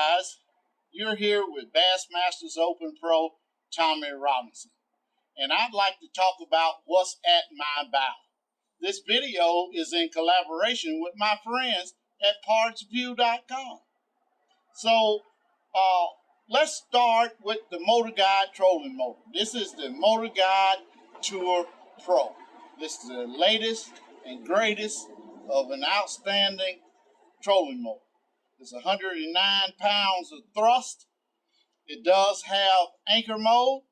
guys, you're here with Bassmaster Open Pro Tommy Robinson, and I'd like to talk about what's at my bow. This video is in collaboration with my friends at partsview.com. So let's start with the MotorGuide trolling motor. This is the MotorGuide Tour Pro. This is the latest and greatest of an outstanding trolling motor. It's 109 pounds of thrust. It does have anchor mode.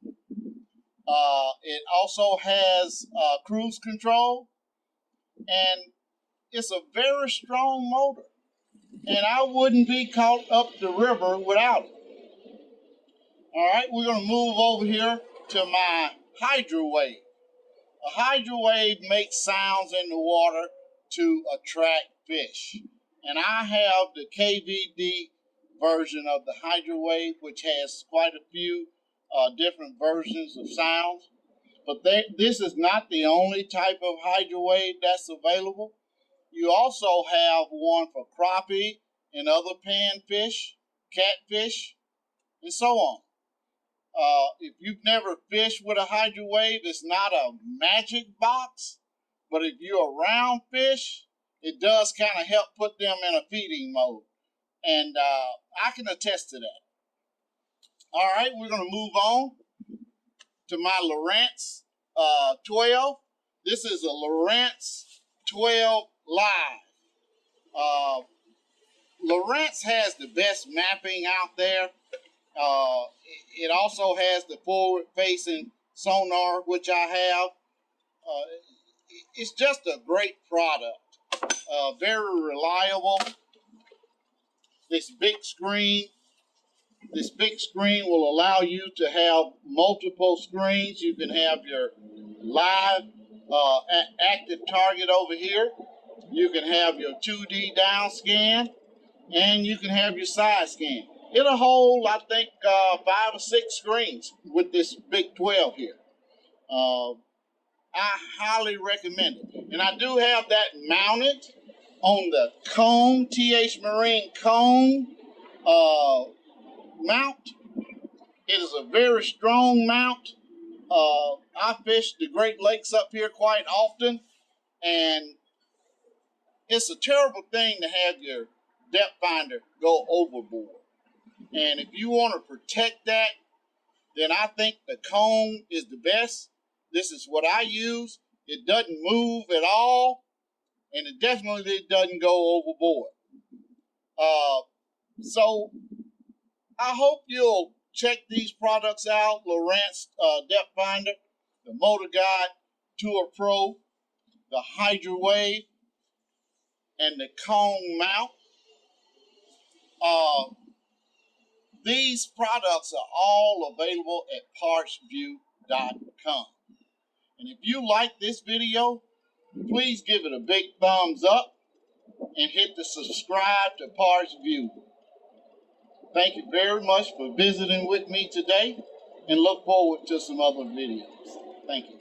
It also has cruise control. And it's a very strong motor. And I wouldn't be caught up the river without it. All right, we're going to move over here to my Hydrowave. A Hydrowave makes sounds in the water to attract fish. And I have the KVD version of the Hydrowave, which has quite a few different versions of sounds. But this is not the only type of Hydrowave that's available. You also have one for crappie and other panfish, catfish, and so on. If you've never fished with a Hydrowave, it's not a magic box. But if you're around fish, it does kind of help put them in a feeding mode. And I can attest to that. All right, we're going to move on to my Lowrance 12. This is a Lowrance 12 Live. Lowrance has the best mapping out there. It also has the forward-facing sonar, which I have. It's just a great product. Very reliable. This big screen will allow you to have multiple screens. You can have your live active target over here. You can have your 2D down scan, and you can have your side scan. It'll hold, I think, 5 or 6 screens with this big 12 here. I highly recommend it. And I do have that mounted on the cone, TH Marine cone mount. It is a very strong mount. I fish the Great Lakes up here quite often, and it's a terrible thing to have your depth finder go overboard. And if you want to protect that, then I think the cone is the best. This is what I use. It doesn't move at all, and it definitely doesn't go overboard. So I hope you'll check these products out. Lowrance depth finder, the MotorGuide Tour Pro, the Hydrowave, and the cone mount. These products are all available at partsview.com. And if you like this video, please give it a big thumbs up and hit the subscribe to Parts View. Thank you very much for visiting with me today, and look forward to some other videos. Thank you.